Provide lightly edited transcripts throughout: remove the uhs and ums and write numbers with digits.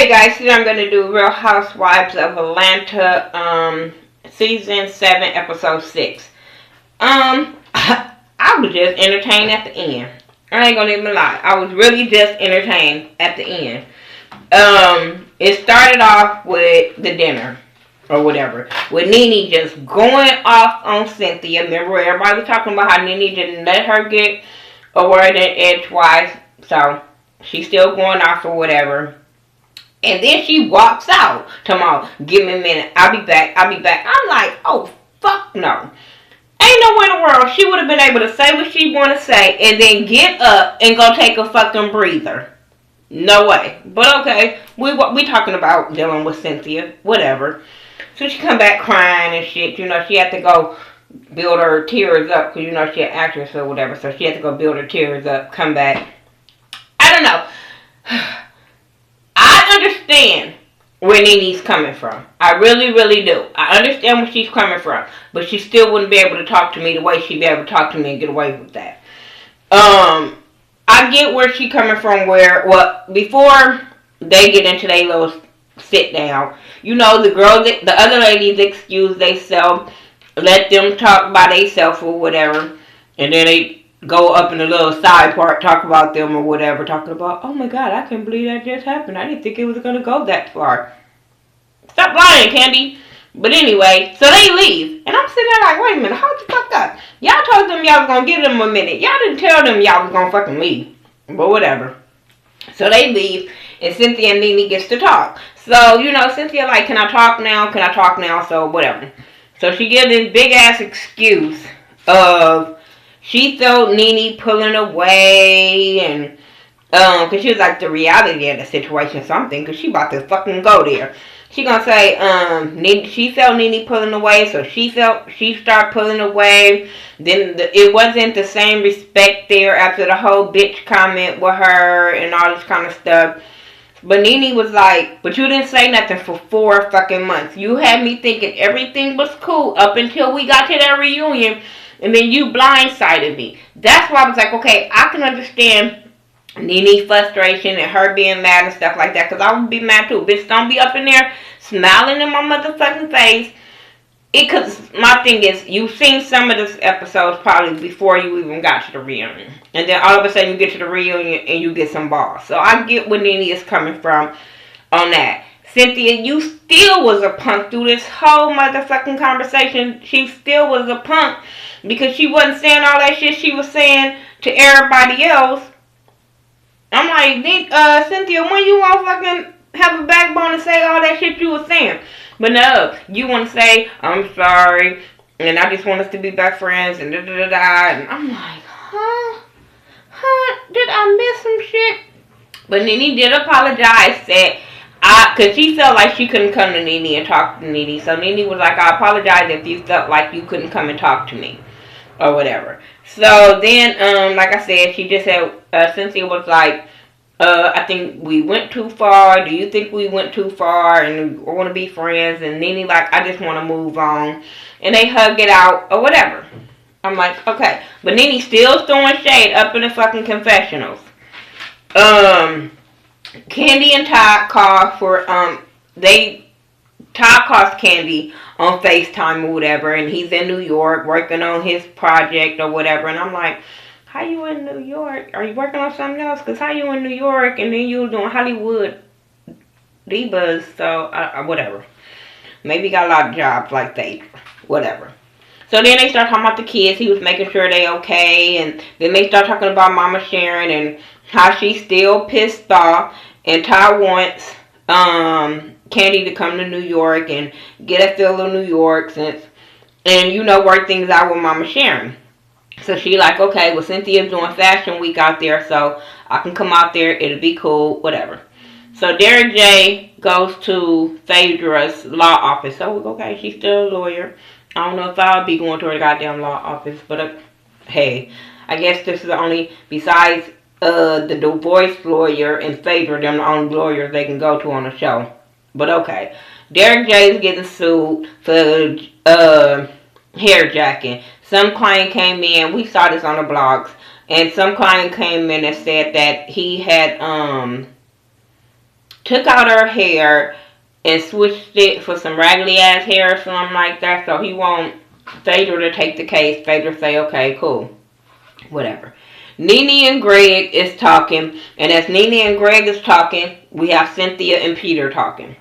Hey guys, today I'm going to do Real Housewives of Atlanta, Season 7, Episode 6. I was just entertained at the end. I ain't gonna even lie. I was really just entertained at the end. It started off with the dinner, or whatever, with Nene just going off on Cynthia. Remember, everybody was talking about how Nene didn't let her get a word in edgewise, so she's still going off or whatever. And then she walks out. Tomorrow, give me a minute. I'll be back. I'm like, oh, fuck no. Ain't no way in the world she would have been able to say what she want to say and then get up and go take a fucking breather. No way. But okay, we talking about dealing with Cynthia. Whatever. So she come back crying and shit. You know, she had to go build her tears up because, you know, she an actress or whatever. So she had to go build her tears up, come back. I don't know. I understand where Nene's coming from. I really, really do. I understand where she's coming from. But she still wouldn't be able to talk to me the way she'd be able to talk to me and get away with that. I get where she's coming from before they get into their little sit down, you know, the other ladies excuse themselves, let them talk by themselves or whatever. And then they go up in the little side part, talk about them or whatever, talking about, oh my God, I can't believe that just happened. I didn't think it was going to go that far. Stop lying, Kandi. But anyway, so they leave. And I'm sitting there like, wait a minute, hold the fuck up. Y'all told them y'all was going to give them a minute. Y'all didn't tell them y'all was going to fucking leave. But whatever. So they leave, and Cynthia and Nene gets to talk. So, you know, Cynthia like, can I talk now? Can I talk now? So, whatever. So she gives this big-ass excuse of she felt Nene pulling away, and because she was like the reality of the situation, something, because she about to fucking go there. She gonna say, she felt Nene pulling away, so she started pulling away. Then it wasn't the same respect there after the whole bitch comment with her and all this kind of stuff. But Nene was like, but you didn't say nothing for 4 fucking months. You had me thinking everything was cool up until we got to that reunion. And then you blindsided me. That's why I was like, okay, I can understand Nene's frustration and her being mad and stuff like that. Because I would be mad too. Bitch, don't be up in there smiling in my motherfucking face. Because my thing is, you've seen some of this episodes probably before you even got to the reunion. And then all of a sudden you get to the reunion and you get some balls. So I get where Nene is coming from on that. Cynthia, you still was a punk through this whole motherfucking conversation. She still was a punk because she wasn't saying all that shit she was saying to everybody else. I'm like, Cynthia, when you want to fucking have a backbone and say all that shit you was saying? But no, you want to say, I'm sorry, and I just want us to be best friends, and da-da-da-da. And I'm like, did I miss some shit? But Nene did apologize, said, because she felt like she couldn't come to Nene and talk to Nene. So Nene was like, I apologize if you felt like you couldn't come and talk to me. Or whatever. So then, like I said, she just said, Cynthia was like, I think we went too far. Do you think we went too far? And I want to be friends. And Nene like, I just want to move on. And they hug it out or whatever. I'm like, okay. But Nene still throwing shade up in the fucking confessionals. Kandi and Todd called for, Todd calls Kandi on FaceTime or whatever, and he's in New York working on his project or whatever, and I'm like, how you in New York? Are you working on something else? Because how you in New York and then you doing Hollywood divas, so, whatever. Maybe got a lot of jobs like that, whatever. So then they start talking about the kids. He was making sure they okay, and then they start talking about Mama Sharon and how she's still pissed off, and Todd wants Kandi to come to New York and get a feel of New York and you know, work things out with Mama Sharon. So she like, okay, well, Cynthia's doing fashion week out there, so I can come out there, it'll be cool, whatever. So Derek J goes to Phaedra's law office. So okay, she's still a lawyer. I don't know if I'll be going to her goddamn law office, but hey, I guess this is the only, besides the divorce lawyer and Phaedra, them the only lawyers they can go to on the show. But okay, Derek J is getting sued for hairjacking. Some client came in, we saw this on the blogs, and some client came in and said that he had took out her hair and switched it for some raggedy ass hair or something like that, so he won't Phaedra to take the case. Phaedra say, okay, cool, whatever. Nene and Greg is talking, and as Nene and Greg is talking, we have Cynthia and Peter talking.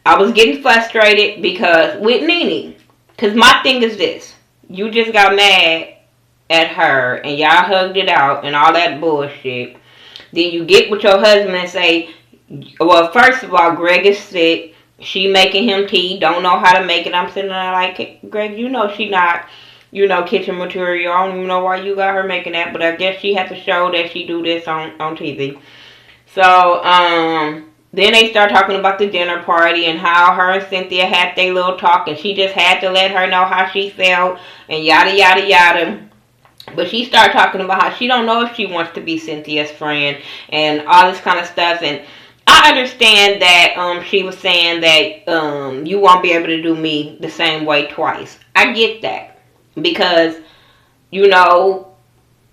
I was getting frustrated because with Nene, because my thing is this: you just got mad at her and y'all hugged it out and all that bullshit. Then you get with your husband and say, well, first of all, Greg is sick. She making him tea. Don't know how to make it. I'm sitting there like, Greg, you know she not, kitchen material. I don't even know why you got her making that, but I guess she had to show that she do this on TV. So, then they start talking about the dinner party and how her and Cynthia had their little talk, and she just had to let her know how she felt and yada yada yada. But she started talking about how she don't know if she wants to be Cynthia's friend and all this kind of stuff. And I understand that she was saying that you won't be able to do me the same way twice. I get that. Because, even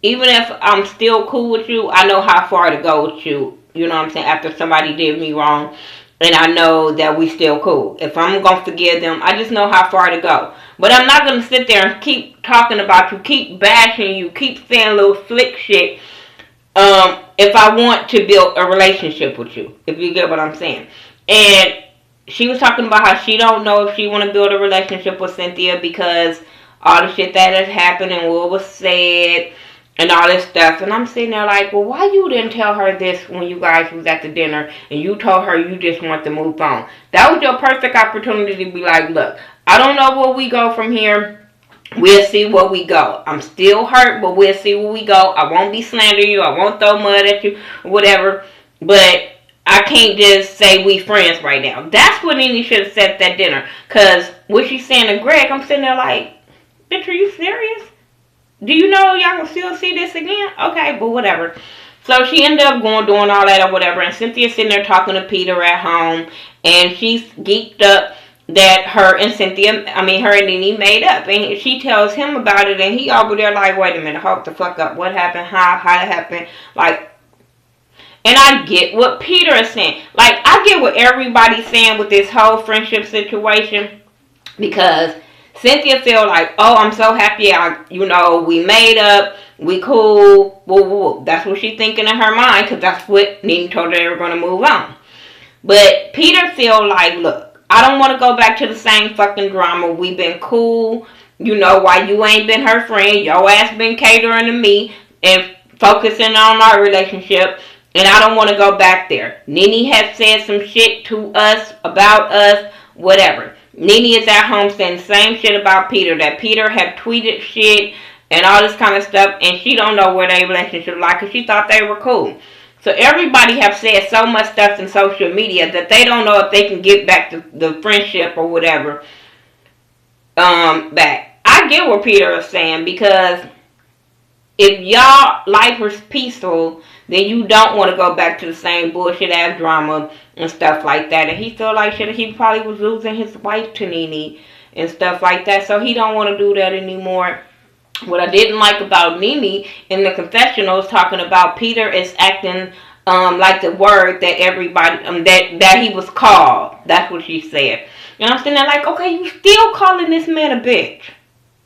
if I'm still cool with you, I know how far to go with you. You know what I'm saying? After somebody did me wrong. And I know that we still cool. If I'm going to forgive them, I just know how far to go. But I'm not going to sit there and keep talking about you, keep bashing you, keep saying little slick shit if I want to build a relationship with you. If you get what I'm saying. And she was talking about how she don't know if she want to build a relationship with Cynthia because all the shit that has happened and what was said and all this stuff. And I'm sitting there like, well, why you didn't tell her this when you guys was at the dinner and you told her you just want to move on? That was your perfect opportunity to be like, look, I don't know where we go from here. We'll see where we go. I'm still hurt, but we'll see where we go. I won't be slandering you. I won't throw mud at you, whatever. But I can't just say we friends right now. That's what Nene should have said at that dinner. Because what she's saying to Greg, I'm sitting there like, bitch, are you serious? Do you know y'all can still see this again? Okay, but whatever. So she ended up doing all that or whatever. And Cynthia's sitting there talking to Peter at home. And she's geeked up that her and Nene made up. And she tells him about it. And he over there like, wait a minute, hold the fuck up. What happened? How it happened? Like, and I get what Peter is saying. Like, I get what everybody's saying with this whole friendship situation. Because Cynthia feel like, oh, I'm so happy, we made up, we cool, woo, woo, woo. That's what she's thinking in her mind, because that's what Nene told her they were going to move on. But Peter feel like, look, I don't want to go back to the same fucking drama. We've been cool, why you ain't been her friend. Your ass been catering to me and focusing on our relationship, and I don't want to go back there. Nene has said some shit to us, about us, whatever. Nene is at home saying the same shit about Peter, that Peter had tweeted shit and all this kind of stuff, and she don't know where their relationship was like because she thought they were cool. So everybody have said so much stuff in social media that they don't know if they can get back to the friendship or whatever back. I get what Peter is saying, because if y'all life was peaceful, then you don't want to go back to the same bullshit ass drama and stuff like that. And he felt like shit, he probably was losing his wife to Nene and stuff like that. So he don't want to do that anymore. What I didn't like about Nene in the confessionals talking about Peter is acting like the word that everybody that he was called. That's what she said. And I'm sitting there like, okay, you still calling this man a bitch.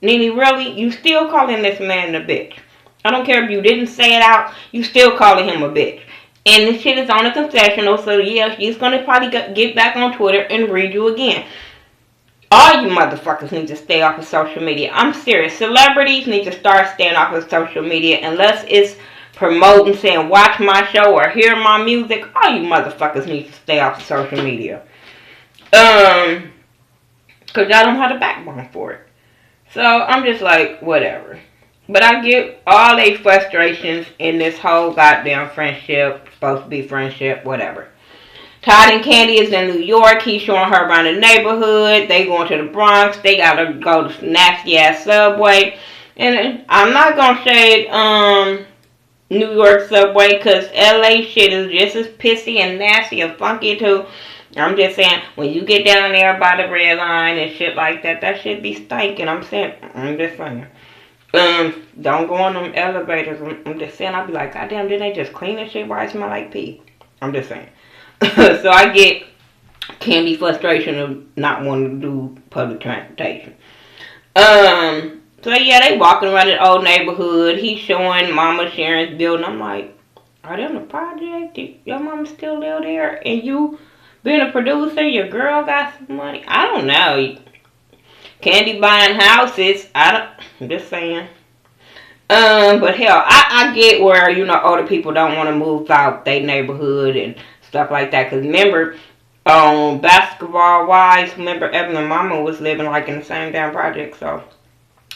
Nene, really? You still calling this man a bitch. I don't care if you didn't say it out, you still calling him a bitch. And this shit is on a confessional, so yeah, she's going to probably get back on Twitter and read you again. All you motherfuckers need to stay off of social media. I'm serious. Celebrities need to start staying off of social media unless it's promoting, saying watch my show or hear my music. All you motherfuckers need to stay off of social media. Because y'all don't have the backbone for it. So I'm just like, whatever. But I get all they frustrations in this whole goddamn friendship. Supposed to be friendship, whatever. Todd and Kandi is in New York. He's showing her around the neighborhood. They going to the Bronx. They gotta go to nasty ass Subway. And I'm not gonna shade New York Subway, because LA shit is just as pissy and nasty and funky too. I'm just saying, when you get down there by the red line and shit like that, that shit be stinking. I'm just saying. Don't go on them elevators. I'm just saying, I'll be like, goddamn, didn't they just clean this shit? Why it smell like pee? I'm just saying. So I get Kandi frustration of not wanting to do public transportation. So yeah, they walking around the old neighborhood. He's showing Mama Sharon's building. I'm like, are they on the project? Your mama still live there? And you being a producer, your girl got some money? I don't know. Kandi buying houses. I'm just saying. But hell, I get where, older people don't want to move out their neighborhood and stuff like that. Cause remember, Basketball Wives, remember Evan and Mama was living like in the same damn project, so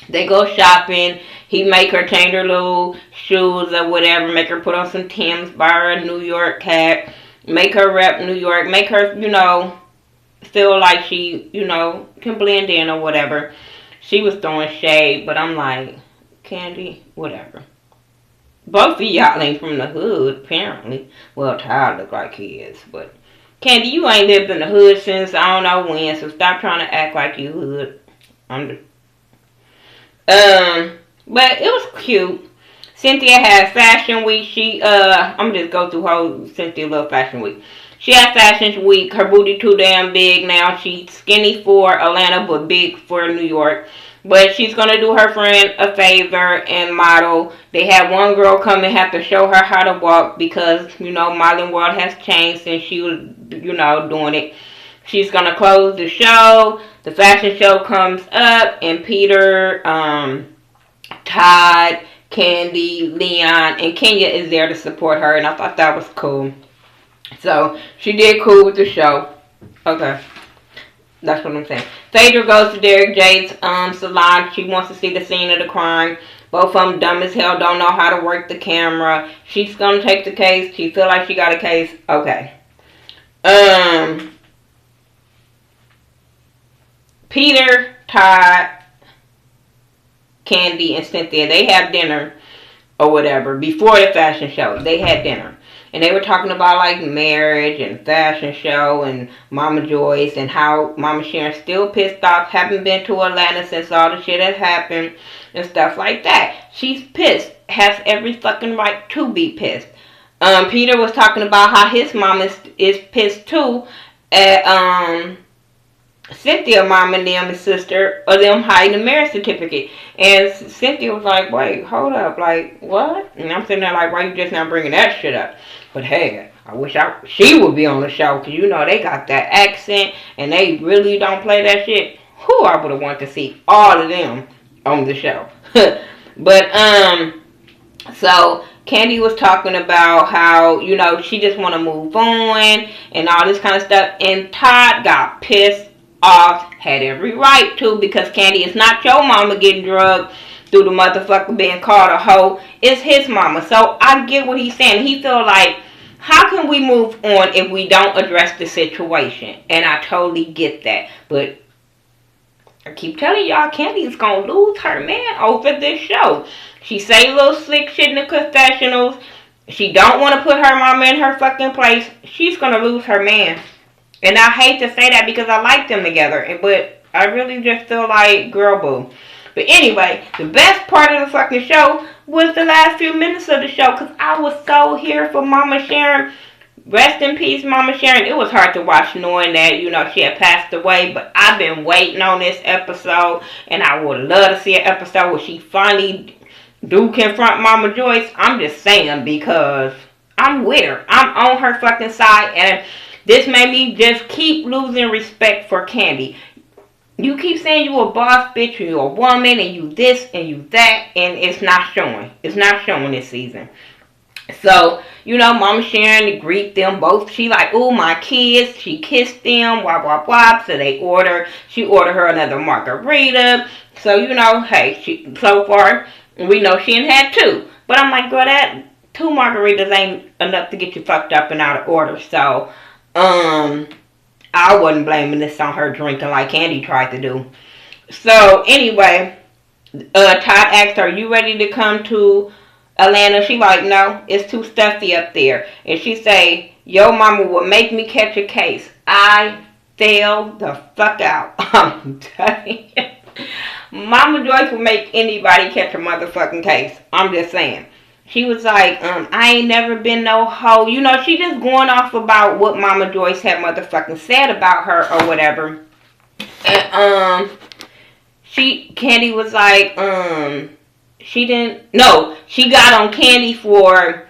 they go shopping. He make her change her little shoes or whatever, make her put on some Timbs, buy her a New York hat, make her rep New York, make her, feel like she, can blend in or whatever. She was throwing shade, but I'm like, Kandi, whatever. Both of y'all ain't from the hood, apparently. Well, Todd look like he is, but Kandi, you ain't lived in the hood since I don't know when, so stop trying to act like you hood. But it was cute. Cynthia had Fashion Week. I'm just go through whole Cynthia little Fashion Week. She had Fashion Week. Her booty too damn big now. She's skinny for Atlanta, but big for New York. But she's going to do her friend a favor and model. They had one girl come and have to show her how to walk because, modeling world has changed since she was, doing it. She's going to close the show. The fashion show comes up and Peter, Todd, Kandi, Leon, and Kenya is there to support her. And I thought that was cool. So she did cool with the show. Okay. That's what I'm saying. Phaedra goes to Derek J's salon. She wants to see the scene of the crime. Both of them dumb as hell, don't know how to work the camera. She's going to take the case. She feel like she got a case. Okay. Peter, Todd, Kandi, and Cynthia, they have dinner or whatever before the fashion show. They had dinner. And they were talking about like marriage and fashion show and Mama Joyce and how Mama Sharon's still pissed off, haven't been to Atlanta since all the shit has happened and stuff like that. She's pissed, has every fucking right to be pissed. Peter was talking about how his mom is pissed too at Cynthia mom and them, his sister, or them hiding the marriage certificate. And Cynthia was like, wait, hold up, like, what? And I'm sitting there like, why you just not bringing that shit up? But hey, I wish she would be on the show, because they got that accent, and they really don't play that shit. Who I would have wanted to see all of them on the show. But, so Kandi was talking about how, she just want to move on and all this kind of stuff. And Todd got pissed off, had every right to, because Kandi is not your mama getting drugged through the motherfucker being called a hoe. It's his mama. So I get what he's saying. He feel like, how can we move on if we don't address the situation? And I totally get that. But I keep telling y'all, Kandi's gonna lose her man over this show. She say little slick shit in the confessionals. She don't want to put her mama in her fucking place. She's gonna lose her man. And I hate to say that because I like them together. But I really just feel like, girl, boo. But anyway, the best part of the fucking show was the last few minutes of the show. Because I was so here for Mama Sharon. Rest in peace, Mama Sharon. It was hard to watch knowing that, she had passed away. But I've been waiting on this episode. And I would love to see an episode where she finally do confront Mama Joyce. I'm just saying because I'm with her. I'm on her fucking side. And this made me just keep losing respect for Kandi. You keep saying you a boss bitch, and you a woman, and you this, and you that, and it's not showing. It's not showing this season. So, Mama Sharon greet them both. She like, ooh, my kids. She kissed them, wop, wop, wop. So she ordered her another margarita. So, hey, so far, we know she ain't had two. But I'm like, girl, that 2 margaritas ain't enough to get you fucked up and out of order. So, I wasn't blaming this on her drinking like Kandi tried to do. So, anyway, Todd asked her, you ready to come to Atlanta? She like, no, it's too stuffy up there. And she say, yo mama will make me catch a case. I fell the fuck out. I'm telling you. Mama Joyce will make anybody catch a motherfucking case. I'm just saying. She was like, I ain't never been no hoe. You know, she just going off about what Mama Joyce had motherfucking said about her or whatever. And, Kandi was like, she got on Kandi for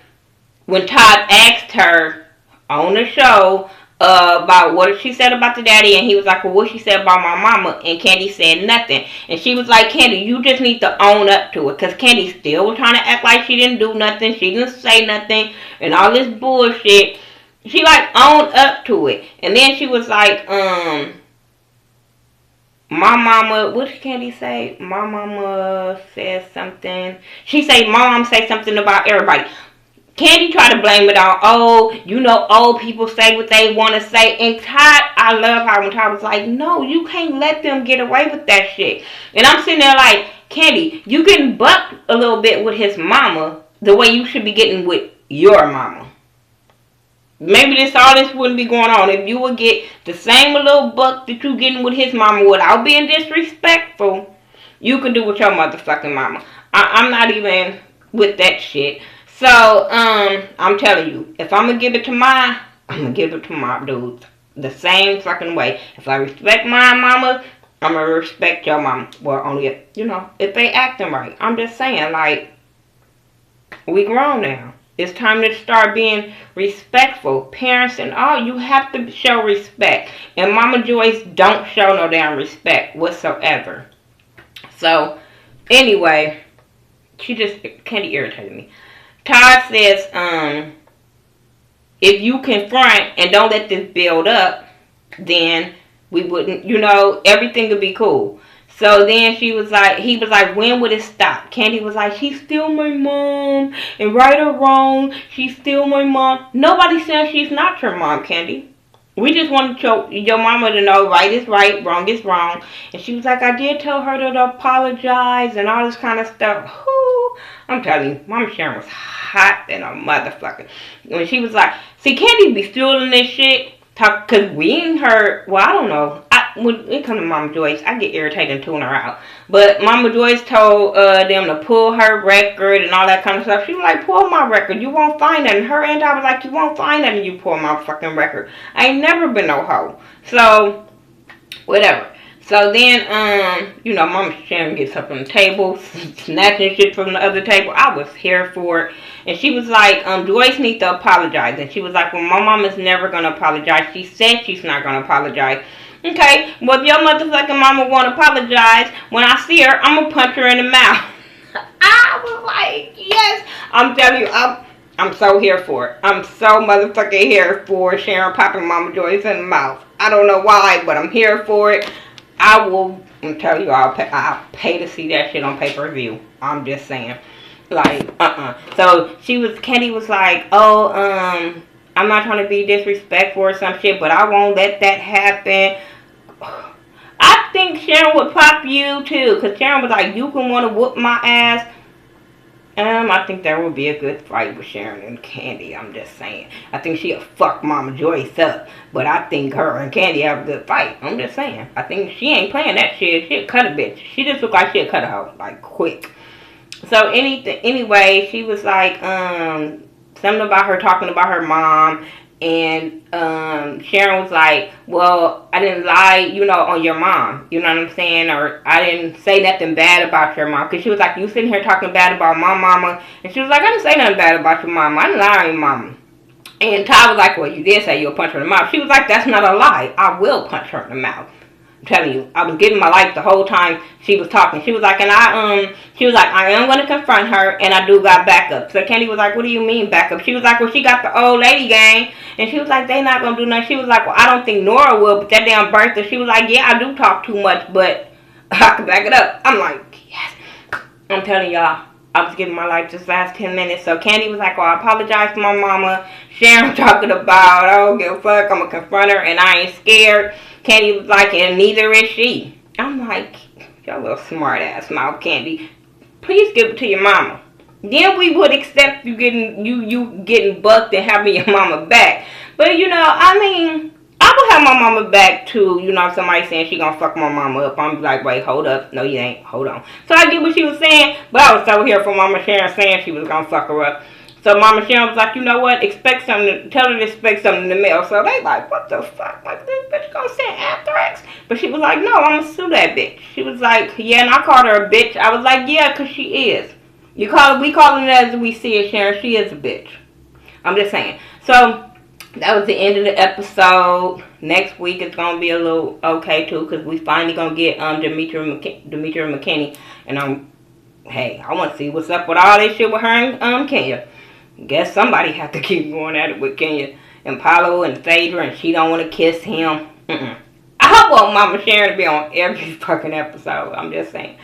when Todd asked her on the show about what she said about the daddy, and he was like, well, what she said about my mama, and Kandi said nothing. And she was like, Kandi, you just need to own up to it, because Kandi still was trying to act like she didn't do nothing, she didn't say nothing, and all this bullshit. She like owned up to it. And then she was like, my mama, what did Kandi say? My mama said something. She said, my mom say something about everybody. Kandi tried to blame it on, old people say what they want to say. And Todd, I love how when Todd was like, no, you can't let them get away with that shit. And I'm sitting there like, Kandi, you getting bucked a little bit with his mama the way you should be getting with your mama. Maybe all this wouldn't be going on if you would get the same little buck that you getting with his mama without being disrespectful. You can do with your motherfucking mama. I'm not even with that shit. So, I'm telling you, if I'm gonna give it to I'm gonna give it to my dudes the same fucking way. If I respect my mama, I'm gonna respect your mama. Well, only if they acting right. I'm just saying, like, we grown now. It's time to start being respectful. Parents and all, you have to show respect. And Mama Joyce don't show no damn respect whatsoever. So, anyway, Kandi irritated me. Todd says, if you confront and don't let this build up, then we wouldn't, everything would be cool. So then he was like, when would it stop? Kandi was like, she's still my mom. And right or wrong, she's still my mom. Nobody says she's not your mom, Kandi. We just want your mama to know right is right, wrong is wrong. And she was like, I did tell her to apologize and all this kind of stuff. Whoo, I'm telling you, Mama Sharon was hot than a motherfucker. When she was like, see, Kandi be stealing this shit. Because we ain't heard, well, I don't know. When it comes to Mama Joyce, I get irritated and tune her out. But Mama Joyce told them to pull her record and all that kind of stuff. She was like, pull my record. You won't find nothing. Her and I was like, you won't find nothing. You pull my fucking record. I ain't never been no hoe. So, whatever. So then, Mama Sharon gets up on the table, snatching shit from the other table. I was here for it. And she was like, Joyce needs to apologize. And she was like, well, my mom is never going to apologize. She said she's not going to apologize. Okay, well, if your motherfucking mama won't apologize, when I see her, I'm going to punch her in the mouth. I was like, yes. I'm telling you, I'm so here for it. I'm so motherfucking here for Sharon popping Mama Joyce in the mouth. I don't know why, but I'm here for it. I'm telling you, I'll pay to see that shit on pay-per-view. I'm just saying. Like, So Kandi was like, I'm not trying to be disrespectful or some shit, but I won't let that happen. I think Sharon would pop you too, because Sharon was like, you can want to whoop my ass. I think there would be a good fight with Sharon and Kandi. I'm just saying. I think she'll fuck Mama Joyce up, but I think her and Kandi have a good fight. I'm just saying. I think she ain't playing that shit. She'll cut a bitch. She just look like she'll cut a hoe, like, quick. So anyway, she was like, something about her talking about her mom, and Sharon was like, well, I didn't lie, on your mom, you know what I'm saying, or I didn't say nothing bad about your mom, because she was like, you sitting here talking bad about my mama, and she was like, I didn't say nothing bad about your mama, I didn't lie on your mama. And Todd was like, well, you did say you'll punch her in the mouth. She was like, that's not a lie, I will punch her in the mouth. I'm telling you, I was giving my life the whole time she was talking. She was like, I am going to confront her, and I do got backup. So Kandi was like, what do you mean backup? She was like, well, she got the old lady gang. And she was like, they not going to do nothing. She was like, well, I don't think Nora will, but that damn Bertha. She was like, yeah, I do talk too much, but I can back it up. I'm like, yes. I'm telling y'all, I was giving my life this last 10 minutes. So Kandi was like, well, I apologize to my mama. Sharon talking about, I don't give a fuck, I'm going to confront her, and I ain't scared. Kandi was like, and neither is she. I'm like, your little smart ass mouth, Kandi. Please give it to your mama. Then we would accept you getting bucked and having your mama back. But I would have my mama back too. You know, if somebody saying she gonna fuck my mama up, I'm like, wait, hold up. No, you ain't. Hold on. So I get what she was saying, but I was so here for Mama Sharon saying she was gonna fuck her up. So Mama Sharon was like, you know what? Expect something. Tell her to expect something in the mail. So they like, what the fuck? Like, this bitch gonna send anthrax? But she was like, no, I'm gonna sue that bitch. She was like, yeah, and I called her a bitch. I was like, yeah, cause she is. We call it as we see it, Sharon. She is a bitch. I'm just saying. So that was the end of the episode. Next week is gonna be a little okay too, cause we finally gonna get Demetria McKinney, and hey, I want to see what's up with all this shit with her and Kenya. Guess somebody have to keep going at it with Kenya and Paulo and Phaedra, and she don't want to kiss him. I want Mama Sharon to be on every fucking episode. I'm just saying.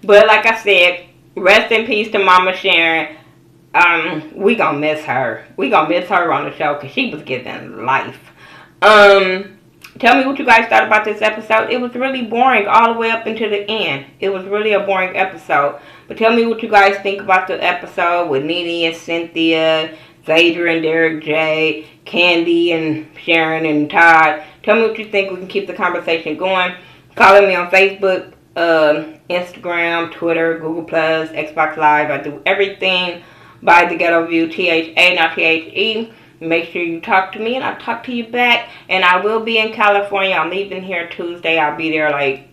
But like I said, rest in peace to Mama Sharon. We gonna miss her. We gonna miss her on the show because she was giving life. Tell me what you guys thought about this episode. It was really boring all the way up until the end. It was really a boring episode. But tell me what you guys think about the episode with Nene and Cynthia, Phaedra and Derek J, Kandi and Sharon and Todd. Tell me what you think. We can keep the conversation going. Follow me on Facebook, Instagram, Twitter, Google+, Xbox Live. I do everything by The Ghetto View, THA, not THE. Make sure you talk to me and I'll talk to you back. And I will be in California. I'm leaving here Tuesday. I'll be there like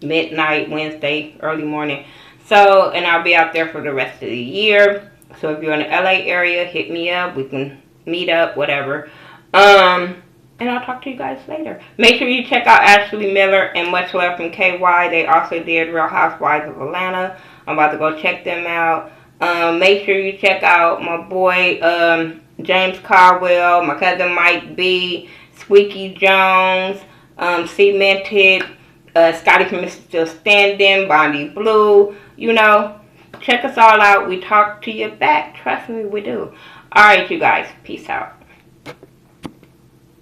midnight, Wednesday, early morning. So, and I'll be out there for the rest of the year. So if you're in the LA area, hit me up. We can meet up, whatever. And I'll talk to you guys later. Make sure you check out Ashley Miller and Much Love from KY. They also did Real Housewives of Atlanta. I'm about to go check them out. Make sure you check out my boy James Carwell, my cousin Mike B, Squeaky Jones, Cemented, Scotty from Mr. Still Standing, Bondi Blue. You know, check us all out. We talk to you back. Trust me, we do. Alright, you guys. Peace out.